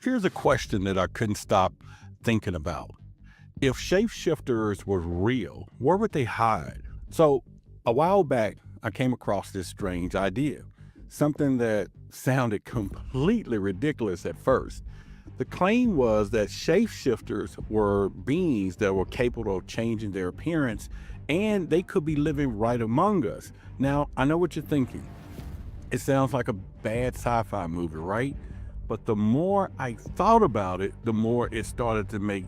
Here's a question that I couldn't stop thinking about. If shapeshifters were real, where would they hide? So, a while back, I came across this strange idea, something that sounded completely ridiculous at first. The claim was that shapeshifters were beings that were capable of changing their appearance and they could be living right among us. Now, I know what you're thinking. It sounds like a bad sci-fi movie, right? But the more I thought about it, the more it started to make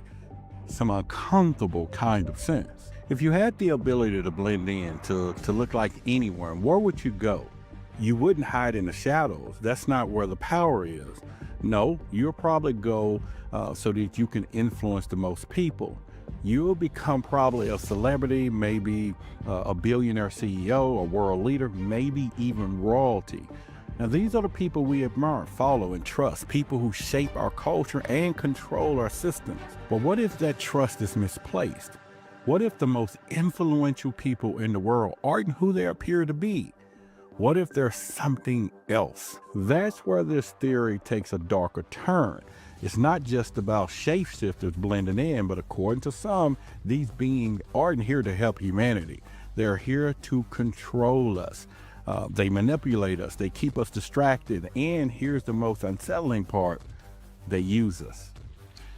some uncomfortable kind of sense. If you had the ability to blend in, to look like anyone, where would you go? You wouldn't hide in the shadows. That's not where the power is. No, you'll probably go so that you can influence the most people. You'll become probably a celebrity, maybe a billionaire CEO, a world leader, maybe even royalty. Now, these are the people we admire, follow, and trust, people who shape our culture and control our systems. But what if that trust is misplaced? What if the most influential people in the world aren't who they appear to be? What if there's something else? That's where this theory takes a darker turn. It's not just about shapeshifters blending in, but according to some, these beings aren't here to help humanity. They're here to control us. They manipulate us, they keep us distracted, and here's the most unsettling part, they use us.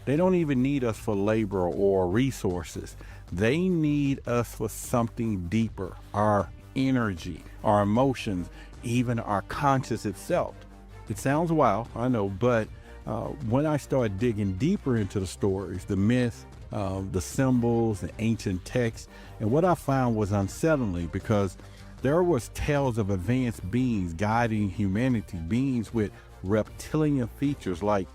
They don't even need us for labor or resources. They need us for something deeper, our energy, our emotions, even our conscious itself. It sounds wild, I know, but when I started digging deeper into the stories, the myths, the symbols, the ancient texts, and what I found was unsettling because there was tales of advanced beings guiding humanity, beings with reptilian features like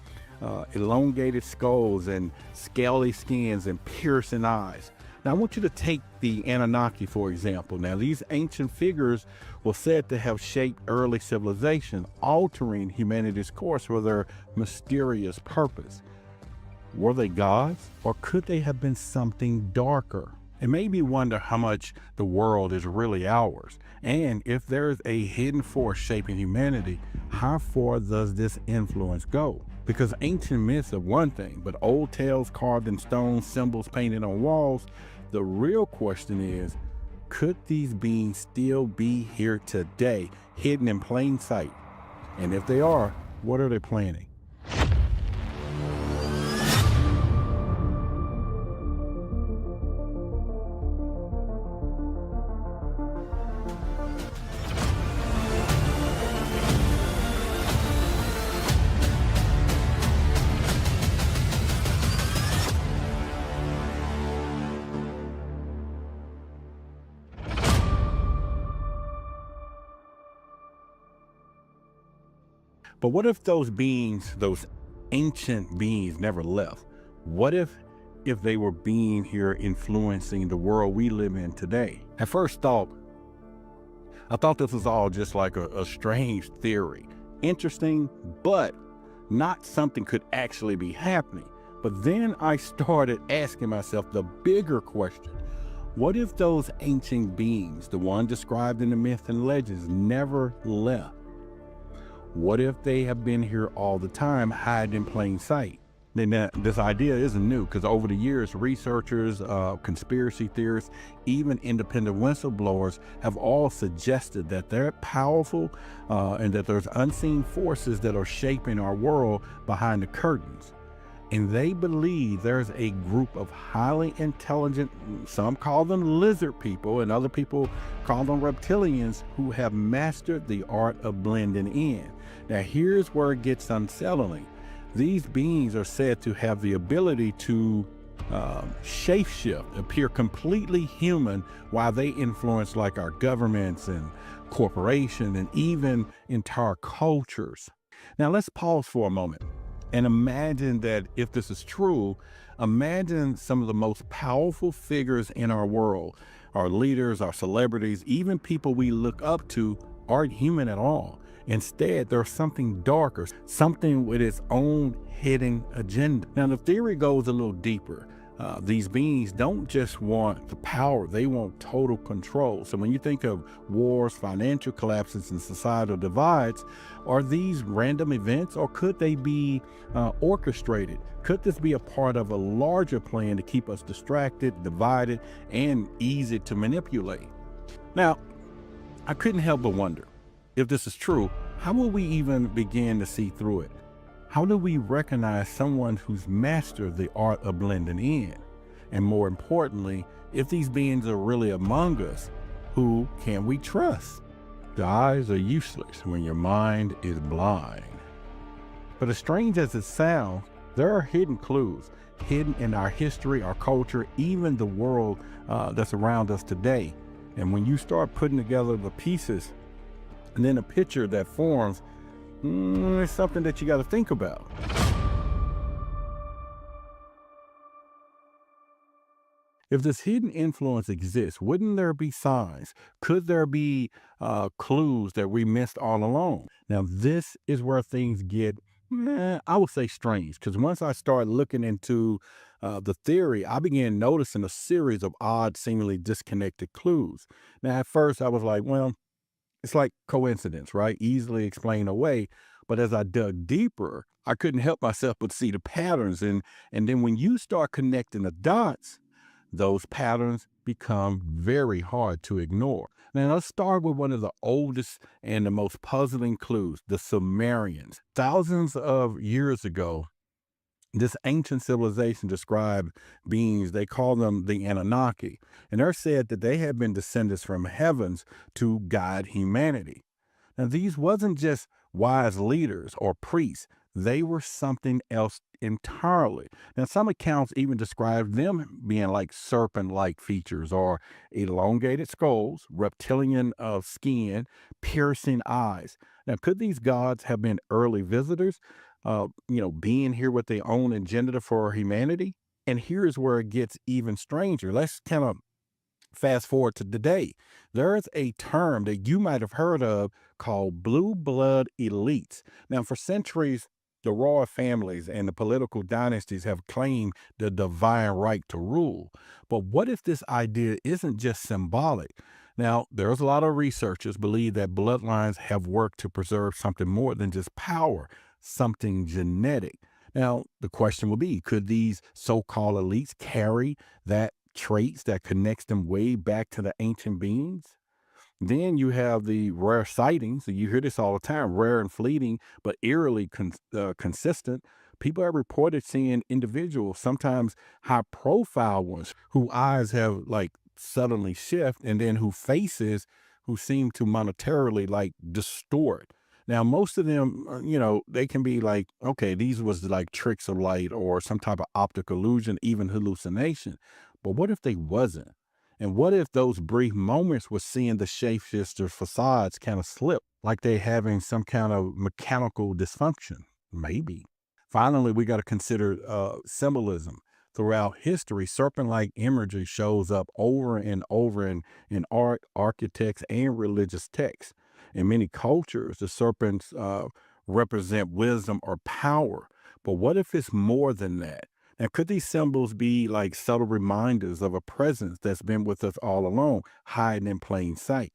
elongated skulls and scaly skins and piercing eyes. Now, I want you to take the Anunnaki, for example. Now, these ancient figures were said to have shaped early civilization, altering humanity's course for their mysterious purpose. Were they gods, or could they have been something darker? It made me wonder how much the world is really ours. And if there's a hidden force shaping humanity, how far does this influence go? Because ancient myths are one thing, but old tales carved in stone, symbols painted on walls, the real question is, could these beings still be here today, hidden in plain sight? And if they are, what are they planning? But what if those beings, those ancient beings never left? What if they were being here influencing the world we live in today? At first thought, I thought this was all just like a strange theory. Interesting, but not something could actually be happening. But then I started asking myself the bigger question. What if those ancient beings, the one described in the myths and legends, never left? What if they have been here all the time, hiding in plain sight? Then this idea isn't new, because over the years, researchers, conspiracy theorists, even independent whistleblowers have all suggested that they're powerful and that there's unseen forces that are shaping our world behind the curtains. And they believe there's a group of highly intelligent, some call them lizard people, and other people call them reptilians, who have mastered the art of blending in. Now, here's where it gets unsettling. These beings are said to have the ability to shapeshift, appear completely human, while they influence like our governments and corporations and even entire cultures. Now, let's pause for a moment. And imagine that if this is true, imagine some of the most powerful figures in our world, our leaders, our celebrities, even people we look up to aren't human at all. Instead, there's something darker, something with its own hidden agenda. Now, the theory goes a little deeper. These beings don't just want the power, they want total control. So when you think of wars, financial collapses, and societal divides, are these random events, or could they be orchestrated? Could this be a part of a larger plan to keep us distracted, divided, and easy to manipulate? Now, I couldn't help but wonder, if this is true, how will we even begin to see through it? How do we recognize someone who's mastered the art of blending in? And more importantly, if these beings are really among us, who can we trust? The eyes are useless when your mind is blind. But as strange as it sounds, there are hidden clues, hidden in our history, our culture, even the world that's around us today. And when you start putting together the pieces and then a picture that forms, it's something that you got to think about. If this hidden influence exists, wouldn't there be signs? Could there be clues that we missed all along? Now, this is where things get, I would say, strange. Because once I started looking into the theory, I began noticing a series of odd, seemingly disconnected clues. Now, at first, I was like, well, it's like coincidence, right? Easily explained away. But as I dug deeper, I couldn't help myself but see the patterns. And then when you start connecting the dots, those patterns become very hard to ignore. Now, let's start with one of the oldest and the most puzzling clues, the Sumerians. Thousands of years ago, this ancient civilization described beings, they call them the Anunnaki, and they're said that they had been descendants from heavens to guide humanity. Now, these wasn't just wise leaders or priests. They were something else entirely. Now, some accounts even describe them being like serpent-like features or elongated skulls, reptilian skin, piercing eyes. Now, could these gods have been early visitors, being here with their own agenda for humanity? And here's where it gets even stranger. Let's kind of fast forward to today. There is a term that you might have heard of called blue blood elites. Now, for centuries, the royal families and the political dynasties have claimed the divine right to rule. But what if this idea isn't just symbolic? Now, there's a lot of researchers believe that bloodlines have worked to preserve something more than just power, something genetic. Now, the question will be, could these so-called elites carry that traits that connects them way back to the ancient beings? Then you have the rare sightings. You hear this all the time, rare and fleeting, but eerily consistent. People have reported seeing individuals, sometimes high profile ones, whose eyes have like suddenly shift, and then who faces who seem to monetarily like distort. Now, most of them, they can be like, okay, these was like tricks of light or some type of optic illusion, even hallucination. But what if they wasn't? And what if those brief moments were seeing the shapeshifter facades kind of slip, like they having some kind of mechanical dysfunction? Maybe. Finally, we got to consider symbolism. Throughout history, serpent-like imagery shows up over and over in art, architects, and religious texts. In many cultures, the serpents represent wisdom or power. But what if it's more than that? Now, could these symbols be like subtle reminders of a presence that's been with us all along, hiding in plain sight?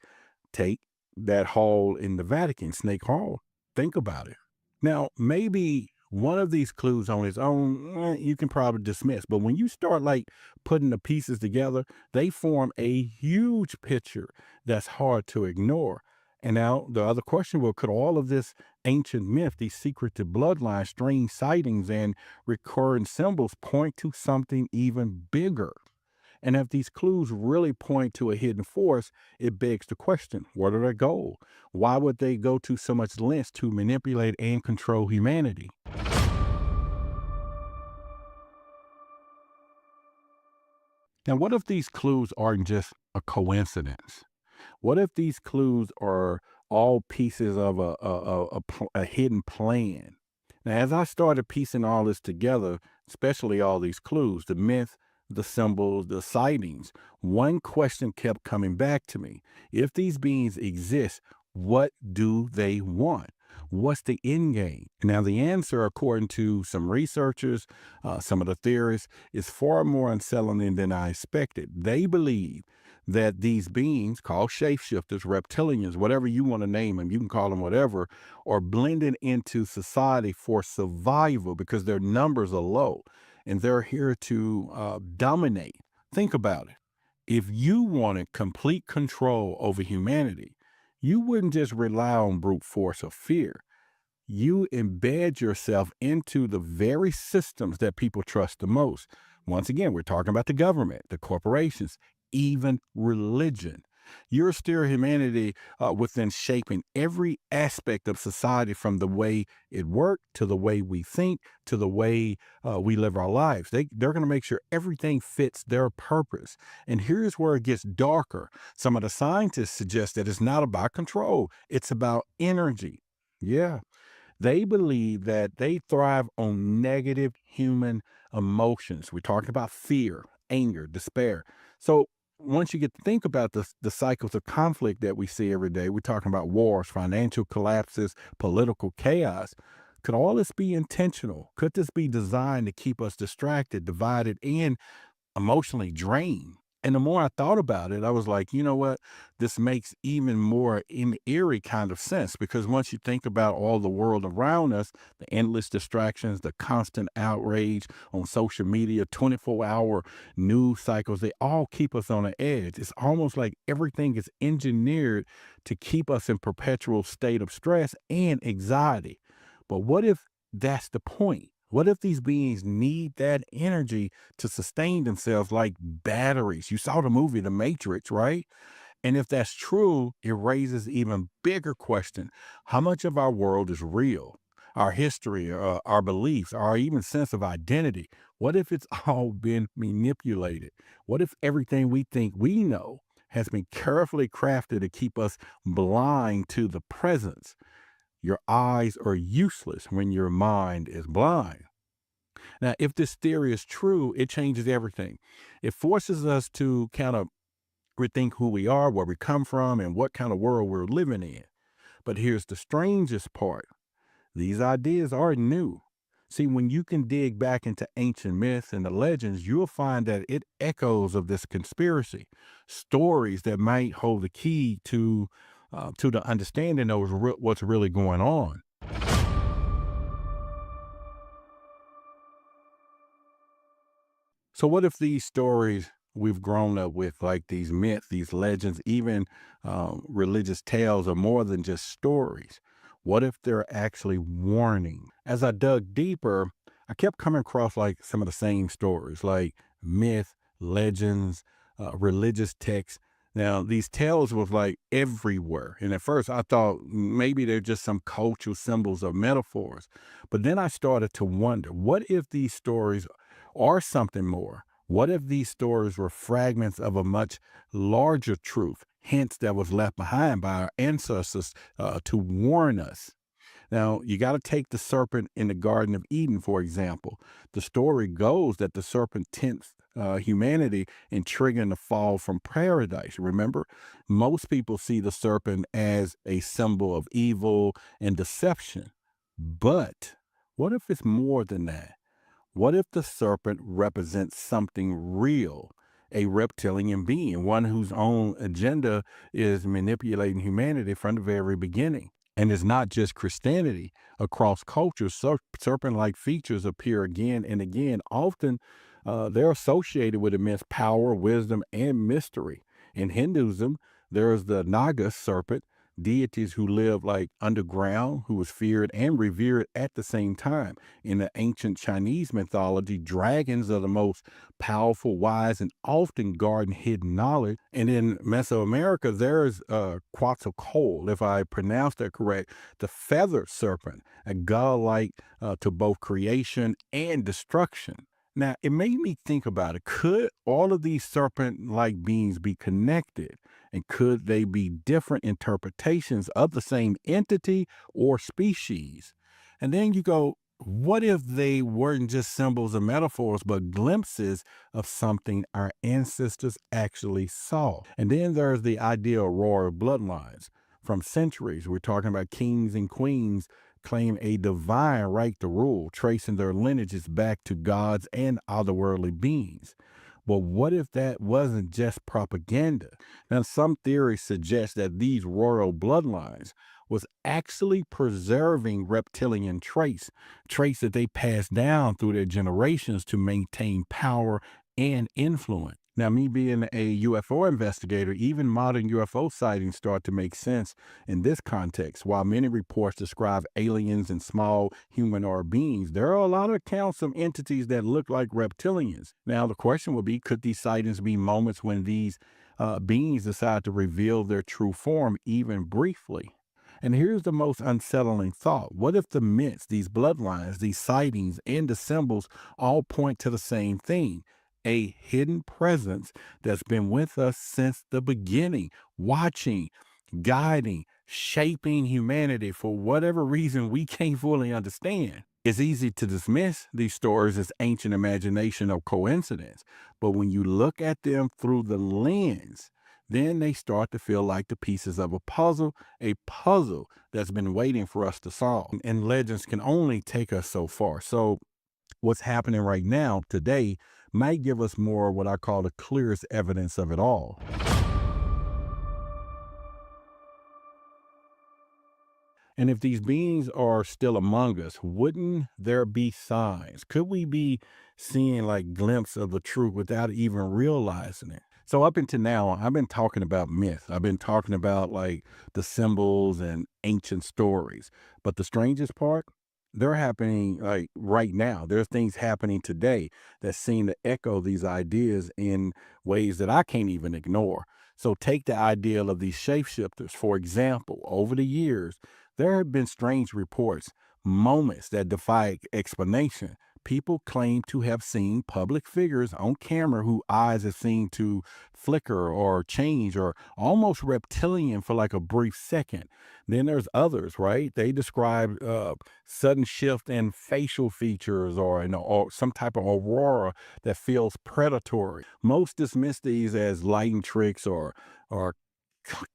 Take that hall in the Vatican, Snake Hall. Think about it. Now, maybe one of these clues on its own, you can probably dismiss. But when you start like putting the pieces together, they form a huge picture that's hard to ignore. And now the other question, well, could all of this ancient myth, these secretive bloodlines, strange sightings, and recurring symbols point to something even bigger? And if these clues really point to a hidden force, it begs the question, what are their goals? Why would they go to so much lengths to manipulate and control humanity? Now, what if these clues aren't just a coincidence? What if these clues are all pieces of a hidden plan? Now, as I started piecing all this together, especially all these clues, the myth, the symbols, the sightings, one question kept coming back to me. If these beings exist, what do they want? What's the end game? Now, the answer, according to some researchers, some of the theorists, is far more unsettling than I expected. They believe that these beings, called shapeshifters, reptilians, whatever you want to name them, you can call them whatever, are blending into society for survival because their numbers are low and they're here to dominate. Think about it. If you wanted complete control over humanity, you wouldn't just rely on brute force or fear. You embed yourself into the very systems that people trust the most. Once again, we're talking about the government, the corporations, even religion. You're steering humanity within shaping every aspect of society, from the way it works to the way we think to the way we live our lives. They're going to make sure everything fits their purpose. And here's where it gets darker. Some of the scientists suggest that it's not about control, it's about energy. Yeah, they believe that they thrive on negative human emotions. We're talking about fear, anger, despair. So once you get to think about the cycles of conflict that we see every day, we're talking about wars, financial collapses, political chaos. Could all this be intentional? Could this be designed to keep us distracted, divided, and emotionally drained? And the more I thought about it, I was like, you know what? This makes even more in eerie kind of sense, because once you think about all the world around us, the endless distractions, the constant outrage on social media, 24-hour news cycles, they all keep us on the edge. It's almost like everything is engineered to keep us in perpetual state of stress and anxiety. But what if that's the point? What if these beings need that energy to sustain themselves like batteries? You saw the movie The Matrix, right? And if that's true, it raises even bigger question. How much of our world is real? Our history, our beliefs, our even sense of identity. What if it's all been manipulated? What if everything we think we know has been carefully crafted to keep us blind to the presence? Your eyes are useless when your mind is blind. Now, if this theory is true, it changes everything. It forces us to kind of rethink who we are, where we come from, and what kind of world we're living in. But here's the strangest part: these ideas aren't new. See, when you can dig back into ancient myths and the legends, you'll find that it echoes of this conspiracy, stories that might hold the key to the understanding of what's really going on. So what if these stories we've grown up with, like these myths, these legends, even religious tales, are more than just stories? What if they're actually warning? As I dug deeper, I kept coming across like some of the same stories, like myth, legends, religious texts. Now, these tales was like everywhere. And at first I thought maybe they're just some cultural symbols or metaphors. But then I started to wonder, what if these stories or something more? What if these stories were fragments of a much larger truth, hence that was left behind by our ancestors to warn us? Now, you got to take the serpent in the Garden of Eden, for example. The story goes that the serpent tempts humanity in triggering the fall from paradise. Remember, most people see the serpent as a symbol of evil and deception. But what if it's more than that? What if the serpent represents something real, a reptilian being, one whose own agenda is manipulating humanity from the very beginning? And it's not just Christianity. Across cultures, serpent like features appear again and again. Often they're associated with immense power, wisdom, and mystery. In Hinduism, there's the Naga serpent, deities who live like underground, who was feared and revered at the same time. In the ancient Chinese mythology, dragons are the most powerful, wise, and often guard hidden knowledge. And in Mesoamerica, there's Quetzalcoatl, if I pronounced that correct, the feathered serpent, a godlike to both creation and destruction. Now, it made me think about it. Could all of these serpent like beings be connected? And could they be different interpretations of the same entity or species? And then you go, what if they weren't just symbols or metaphors, but glimpses of something our ancestors actually saw? And then there's the idea of royal bloodlines. from centuries. We're talking about kings and queens claim a divine right to rule, tracing their lineages back to gods and otherworldly beings. But what if that wasn't just propaganda? Now, some theories suggest that these royal bloodlines was actually preserving reptilian traits that they passed down through their generations to maintain power and influence. Now, me being a UFO investigator, even modern UFO sightings start to make sense in this context. While many reports describe aliens and small humanoid beings, there are a lot of accounts of entities that look like reptilians. Now, the question would be, could these sightings be moments when these beings decide to reveal their true form, even briefly? And here's the most unsettling thought. What if the myths, these bloodlines, these sightings, and the symbols all point to the same thing? A hidden presence that's been with us since the beginning, watching, guiding, shaping humanity for whatever reason we can't fully understand. It's easy to dismiss these stories as ancient imagination or coincidence, but when you look at them through the lens, then they start to feel like the pieces of a puzzle that's been waiting for us to solve. And legends can only take us so far. So, what's happening right now today might give us more what I call the clearest evidence of it all. And if these beings are still among us, wouldn't there be signs? Could we be seeing like glimpse of the truth without even realizing it? So up until now, I've been talking about myth. I've been talking about like the symbols and ancient stories. But the strangest part, they're happening like right now. There's things happening today that seem to echo these ideas in ways that I can't even ignore. So take the ideal of these shapeshifters, for example. Over the years, there have been strange reports, moments that defy explanation. People claim to have seen public figures on camera whose eyes have seemed to flicker or change or almost reptilian for like a brief second. Then there's others, right? They describe sudden shift in facial features or some type of aurora that feels predatory. Most dismiss these as lighting tricks or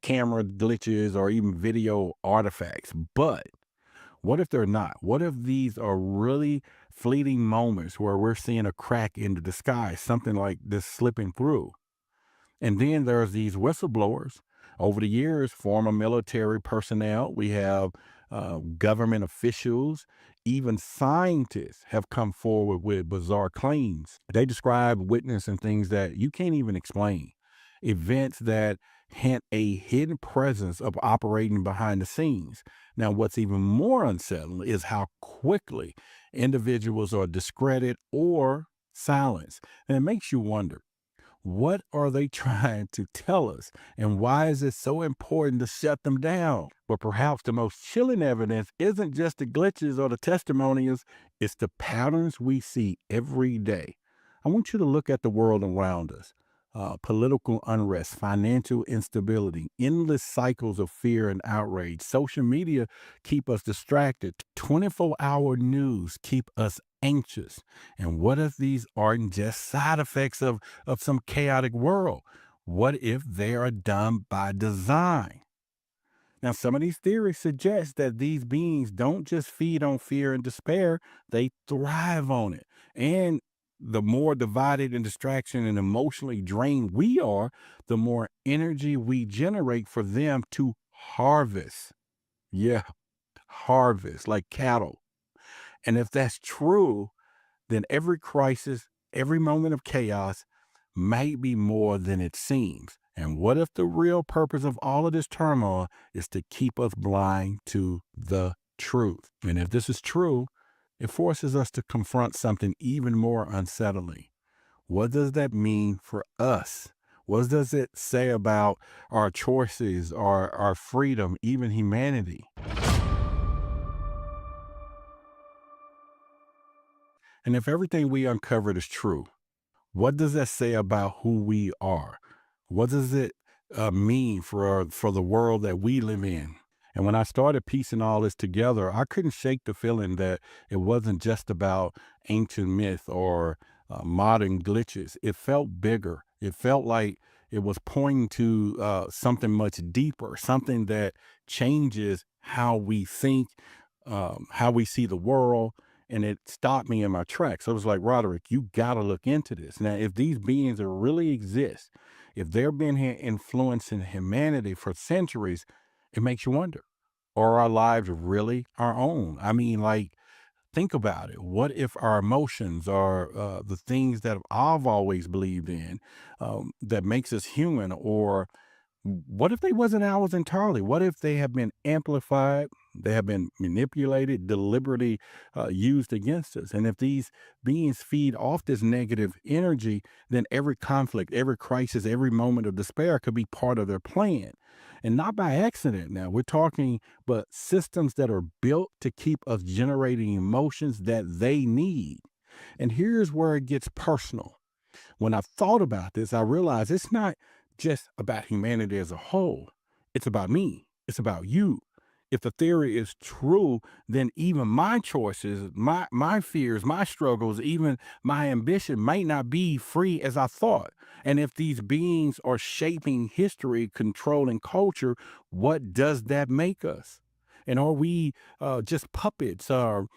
camera glitches or even video artifacts. But what if they're not? What if these are really fleeting moments where we're seeing a crack in the sky, something like this slipping through? And then there's these whistleblowers. Over the years, former military personnel, we have government officials, even scientists have come forward with bizarre claims. They describe witnessing things that you can't even explain, events that hint a hidden presence of operating behind the scenes. Now, what's even more unsettling is how quickly individuals are discredited or silenced. And it makes you wonder, what are they trying to tell us? And why is it so important to shut them down? But perhaps the most chilling evidence isn't just the glitches or the testimonials, it's the patterns we see every day. I want you to look at the world around us. Political unrest, financial instability, endless cycles of fear and outrage. Social media keep us distracted. 24-hour news keep us anxious. And what if these aren't just side effects of some chaotic world? What if they are done by design? Now, some of these theories suggest that these beings don't just feed on fear and despair, they thrive on it. And the more divided and distraction and emotionally drained we are, the more energy we generate for them to harvest. Yeah, harvest like cattle. And if that's true, then every crisis, every moment of chaos might be more than it seems. And what if the real purpose of all of this turmoil is to keep us blind to the truth? And if this is true, it forces us to confront something even more unsettling. What does that mean for us? What does it say about our choices, our freedom, even humanity? And if everything we uncovered is true, what does that say about who we are? What does it mean for the world that we live in? And when I started piecing all this together, I couldn't shake the feeling that it wasn't just about ancient myth or modern glitches. It felt bigger. It felt like It was pointing to something much deeper, something that changes how we think, how we see the world. And it stopped me in my tracks. So it was like, Roderick, you got to look into this. Now, if these beings are really exist, if they've been here influencing humanity for centuries, it makes you wonder, are our lives really our own? I mean, like, think about it. What if our emotions are the things that I've always believed in, that makes us human? Or what if they wasn't ours entirely? What if they have been amplified? They have been manipulated, deliberately used against us. And if these beings feed off this negative energy, then every conflict, every crisis, every moment of despair could be part of their plan. And not by accident now. We're talking, but systems that are built to keep us generating emotions that they need. And here's where it gets personal. When I thought about this, I realized it's not just about humanity as a whole. It's about me. It's about you. If the theory is true, then even my choices, my fears, my struggles, even my ambition might not be free as I thought. And if these beings are shaping history, controlling culture, what does that make us? And are we just puppets, or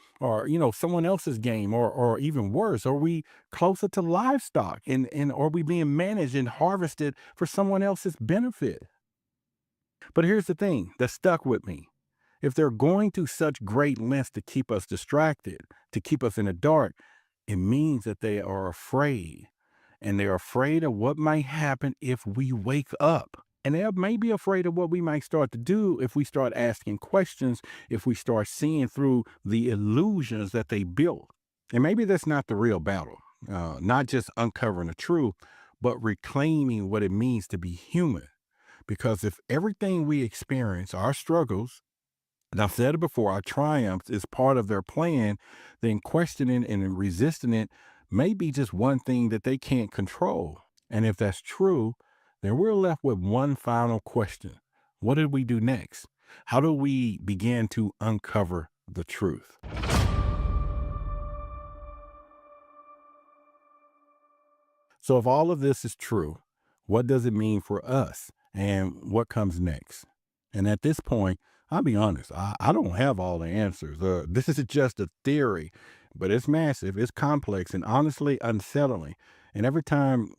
someone else's game, or even worse, are we closer to livestock, and are we being managed and harvested for someone else's benefit? But here's the thing that stuck with me. If they're going to such great lengths to keep us distracted, to keep us in the dark, it means that they are afraid. And they're afraid of what might happen if we wake up. And they may be afraid of what we might start to do if we start asking questions, if we start seeing through the illusions that they built. And maybe that's not the real battle, not just uncovering the truth, but reclaiming what it means to be human. Because if everything we experience, our struggles, and I've said it before, our triumphs is part of their plan, then questioning and resisting it may be just one thing that they can't control. And if that's true, then we're left with one final question. What did we do next? How do we begin to uncover the truth? So, if all of this is true, what does it mean for us and what comes next? And at this point, I'll be honest, I don't have all the answers. This is just a theory, but it's massive, it's complex, and honestly unsettling. And every time,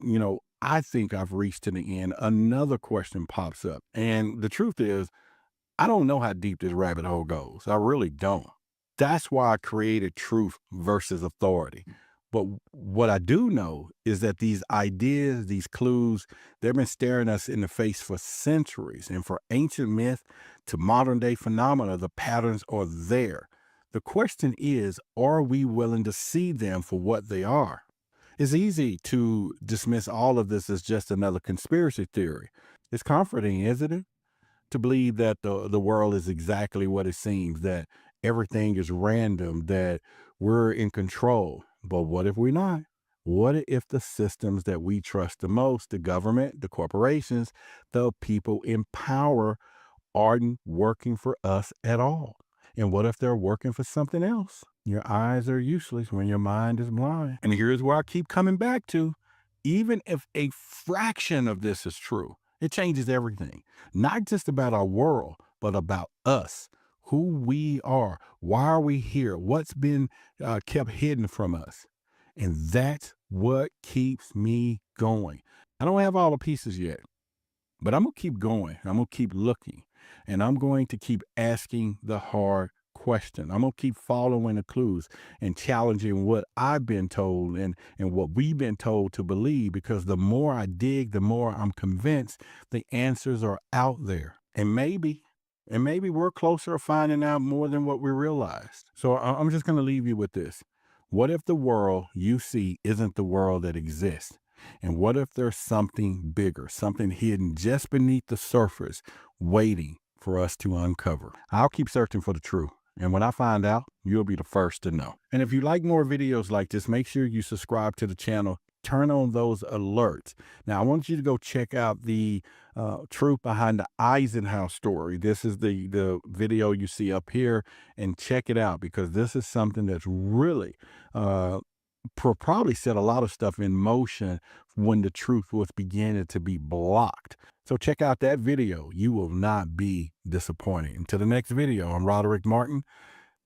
I think I've reached to the end, another question pops up. And the truth is, I don't know how deep this rabbit hole goes. I really don't. That's why I created truth versus authority. But what I do know is that these ideas, these clues, they've been staring us in the face for centuries. And for ancient myth to modern day phenomena, the patterns are there. The question is, are we willing to see them for what they are? It's easy to dismiss all of this as just another conspiracy theory. It's comforting, isn't it? To believe that the world is exactly what it seems, that everything is random, that we're in control. But what if we're not? What if the systems that we trust the most, the government, the corporations, the people in power, aren't working for us at all? And what if they're working for something else? Your eyes are useless when your mind is blind. And here's where I keep coming back to. Even if a fraction of this is true, it changes everything. Not just about our world, but about us, who we are, why are we here, what's been kept hidden from us. And that's what keeps me going. I don't have all the pieces yet, but I'm going to keep going. I'm going to keep looking, and I'm going to keep asking the hard question. I'm going to keep following the clues and challenging what I've been told and what we've been told to believe, because the more I dig, the more I'm convinced the answers are out there. And maybe we're closer to finding out more than what we realized. So I'm just going to leave you with this. What if the world you see isn't the world that exists? And what if there's something bigger, something hidden just beneath the surface, waiting for us to uncover? I'll keep searching for the truth. And when I find out, you'll be the first to know. And if you like more videos like this, make sure you subscribe to the channel. Turn on those alerts. Now, I want you to go check out the truth behind the Eisenhower story. This is the video you see up here, and check it out, because this is something that's really probably set a lot of stuff in motion when the truth was beginning to be blocked. So check out that video. You will not be disappointed. Until the next video, I'm Roderick Martin,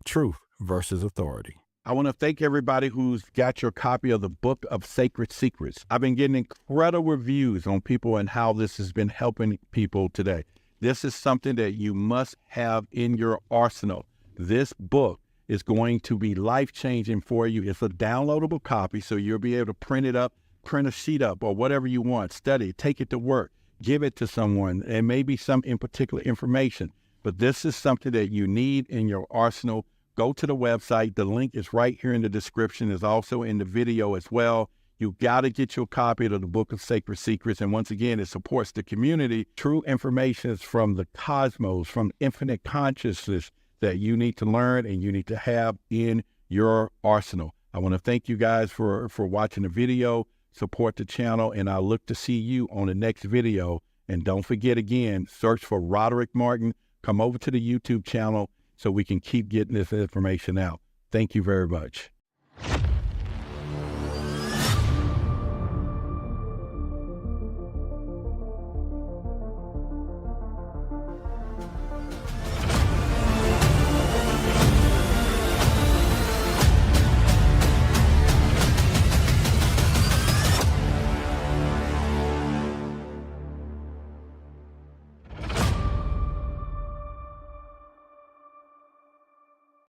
Truth versus Authority. I want to thank everybody who's got your copy of the Book of Sacred Secrets. I've been getting incredible reviews on people and how this has been helping people today. This is something that you must have in your arsenal. This book is going to be life-changing for you. It's a downloadable copy, so you'll be able to print it up, print a sheet up, or whatever you want. Study it, take it to work, give it to someone. It may be some in particular information, but this is something that you need in your arsenal. Go to the website. The link is right here in the description. It's also in the video as well. You got to get your copy of the Book of Sacred Secrets. And once again, it supports the community. True information is from the cosmos, from infinite consciousness that you need to learn and you need to have in your arsenal. I want to thank you guys for watching the video. Support the channel, and I look to see you on the next video. And don't forget, again, search for Roderick Martin. Come over to the YouTube channel so we can keep getting this information out. Thank you very much.